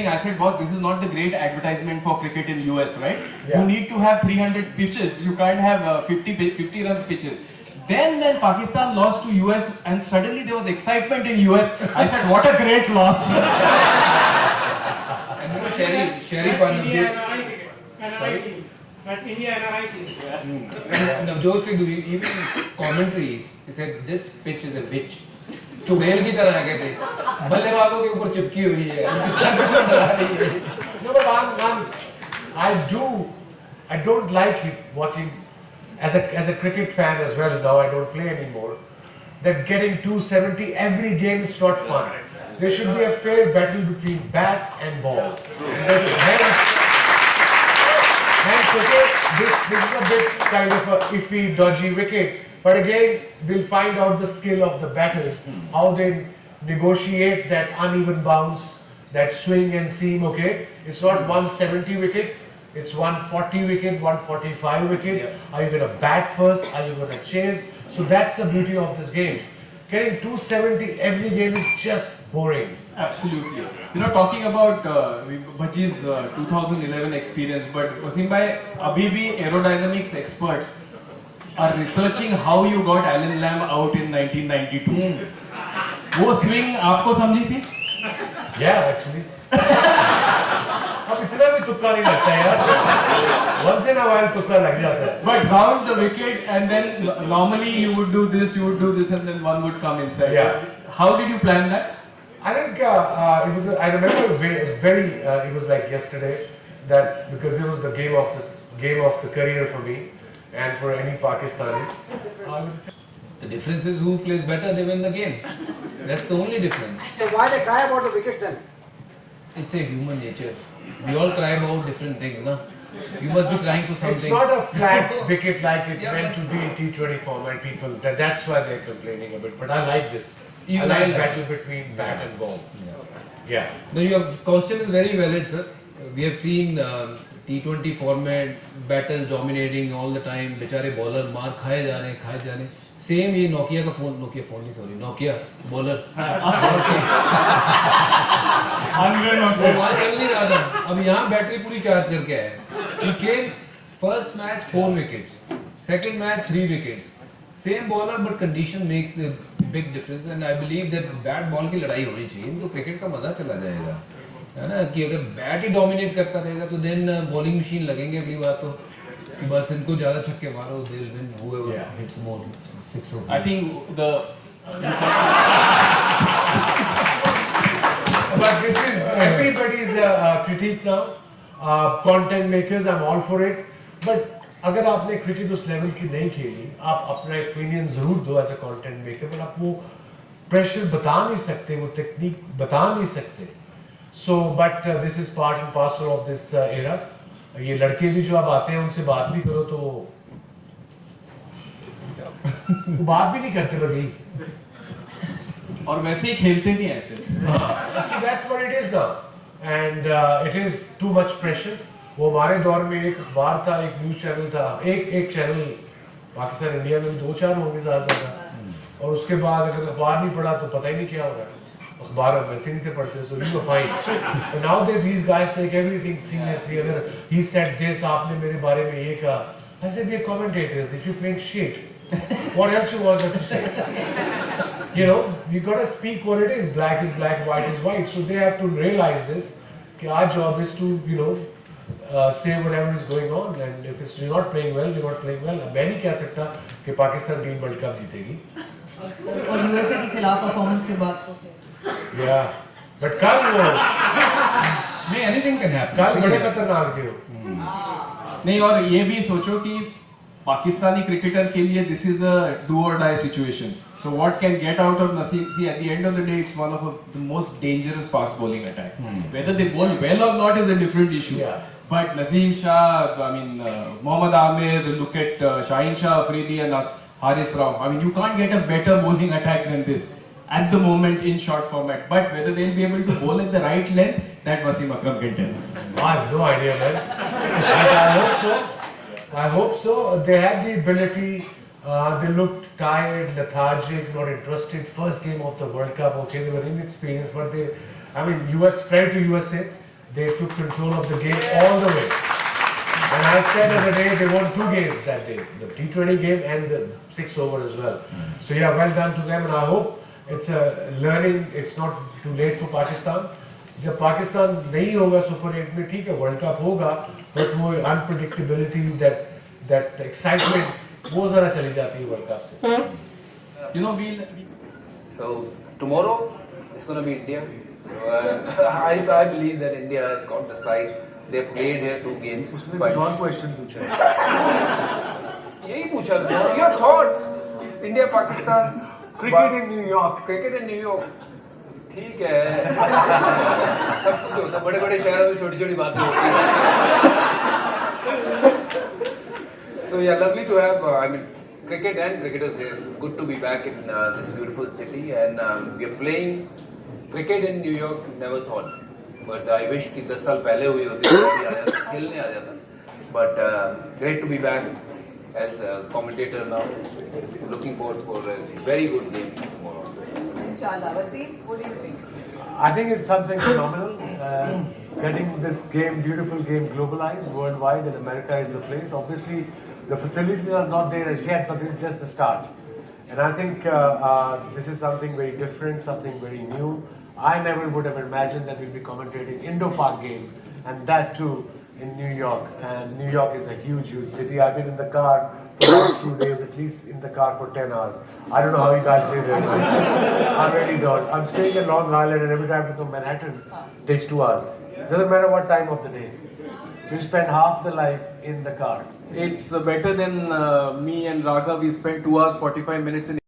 saying, I said, boss, this is not the great advertisement for cricket in US, right? Yeah. You need to have 300 pitches. You can't have 50 runs pitches. Then when Pakistan lost to US and suddenly there was excitement in US, I said, what a great loss. And you know, Sherry That's India Panambir, NRI ticket. NRI team. That's India NRI team. and Navjot Singh, even in commentary, he said, this pitch is a bitch. चुड़ैल की तरह आ गए थे बल्लेबाजों के ऊपर चिपकी हुई है डरा रही है No, but I don't like it watching as a cricket fan as well. Now I don't play anymore. That getting 270 every game, it's not fun. There should be a fair battle between bat and ball. Hence, okay, this is a bit kind of a iffy, dodgy wicket. But again, we'll find out the skill of the batters, how they negotiate that uneven bounce, that swing and seam, okay? It's not 170 wicket, it's 140 wicket, 145 wicket. Yeah. Are you going to bat first? Are you going to chase? So that's the beauty of this game. Getting 270 every game is just boring. Absolutely. You know, talking about Bhaji's 2011 experience, but Wasim bhai, abhi bhi aerodynamics experts are researching how you got Alan Lamb out in 1992. वो swing आपको समझी थी? Yeah, actually. अब इतना भी तुक्का नहीं लगता है यार. Once in a while तुक्का लग जाता है. But round the wicket and then normally you would do this and then one would come inside. Yeah. How did you plan that? I think it was. I remember very. It was like yesterday that because it was the game of the career for me and for any Pakistani. The difference is who plays better, they win the game. That's the only difference. So why they cry about the wickets then? It's a human nature. We all cry about different things, na? You must be crying for something. It's not a flat wicket like it Yeah, meant to but- be in T20 format. People that's why they're complaining a bit. But I like this. Even I I like like battle between bat and ball. Yeah. No, your question is very valid, sir. We have seen T20 format, battles dominating all the time. बेचारे bowler मार खाए जा रहे हैं. Same ये Nokia का phone नहीं sorry, Nokia bowler. वो वहाँ चल नहीं रहा था. अब यहाँ बैटरी पूरी चार्ज करके आया. He came first match 4 wickets, second match 3 wickets. Same bowler but condition makes a big difference and I believe that bat ball की लड़ाई होनी चाहिए. इनको क्रिकेट का मजा चला जाएगा. है ना कि अगर बैट ही डोमिनेट करता रहेगा तो देन बॉलिंग मशीन लगेंगे अगली बार तो कि बस इनको ज्यादा छक्के मारो they will win whoever hits more six or I think the But this is everybody's critique now. Content makers, I'm all for it. But अगर आपने क्रिकेट उस लेवल की नहीं खेली, आप अपना ओपिनियन जरूर दो एज अ कंटेंट मेकर, पर आप वो प्रेशर बता नहीं सकते, वो टेक्निक बता नहीं सकते. So but this is part and parcel of this era. ये लड़के भी जो अब आते हैं उनसे बात भी करो तो वो बात भी नहीं करते बस यही. और वैसे ही खेलते भी हैं ऐसे. See, that's what it is now, and it is too much pressure. वो हमारे दौर में एक अखबार था, एक न्यूज चैनल था, एक चैनल पाकिस्तान इंडिया में 2-4 होंगे ज़्यादा था. और उसके बाद अगर अखबार नहीं पढ़ा तो पता ही नहीं क्या हो रहा है. अखबार अब वैसे नहीं थे पढ़ते, so you were fine. But nowadays these guys take everything seriously. अगर he said this, आपने मेरे बारे में ये कहा, I said we are commentators. If you playing shit, what else you want to say? You know, you gotta speak what it is. Black is black, white is white. So they have to realize this. कि our job is to, you know, say whatever is going on, and if it's you're not playing well, you're not playing well. अब मैं नहीं कह सकता कि Pakistan team world cup जीतेगी. और USA के खिलाफ परफॉर्मेंस के बाद तो Yeah, but कल वो नहीं anything can happen. कल बड़े खतरनाक थे वो. नहीं, और ये भी सोचो कि पाकिस्तानी क्रिकेटर के लिए this is a do or die situation. So what can get out of Naseem? See, at the end of the day, it's one of the most dangerous fast bowling attacks. Whether they bowl well or not is a different issue. Yeah. But Naseem Shah, I mean, Mohammad Amir, look at Shaheen Shah Afridi and Haris Rauf. I mean, you can't get a better bowling attack than this at the moment in short format. But whether they'll be able to bowl at the right length, that Wasim Akram can tell us. I have no idea, man. But I hope so. I hope so. They had the ability. They looked tired, lethargic, not interested. First game of the World Cup, okay, they were inexperienced, but they, I mean, US, credit to USA. they took control of the game all the way. And I said the other day they won 2 games that day, the T20 game and the 6 over as well. So yeah, well done to them, and I hope it's a learning. It's not too late for Pakistan. जब पाकिस्तान नहीं होगा super 8 में ठीक है world cup होगा but वो unpredictability that excitement वो जरा चली जाती है वर्ल्ड कप से. You know, we'll So tomorrow it's going to be India. So, I believe that India has got the side. They played here 2 games. उसने but- कुछ और क्वेश्चन पूछा यही पूछा your thought India Pakistan cricket in New York. Cricket in New York ठीक है सब कुछ होता है बड़े बड़े शहरों में छोटी छोटी बातें होती हैं. So yeah, lovely to have I mean cricket and cricketers here. Good to be back in this beautiful city, and we are playing cricket in New York. Never thought, but I wish कि 10 साल पहले हुई होती तो भी आ जाता खेलने आ जाता. But great to be back as a commentator now. Looking forward for a very good game tomorrow. Inshallah. Wasim, what do you think? I think it's something phenomenal. Getting this game, beautiful game, globalized worldwide, and America is the place. Obviously, the facilities are not there as yet, but this is just the start. And I think this is something very different, something very new. I never would have imagined that we'd be commentating Indo-Pak game, and that too in New York. And New York is a huge, huge city. I've been in the car for the last 2 days, at least in the car for 10 hours. I don't know how you guys live there. I really don't. I'm staying in Long Island, and every time to go to Manhattan takes 2 hours. Doesn't matter what time of the day. So you spend half the life in the car. it's better than me and Raghav. We spent 2 hours 45 minutes in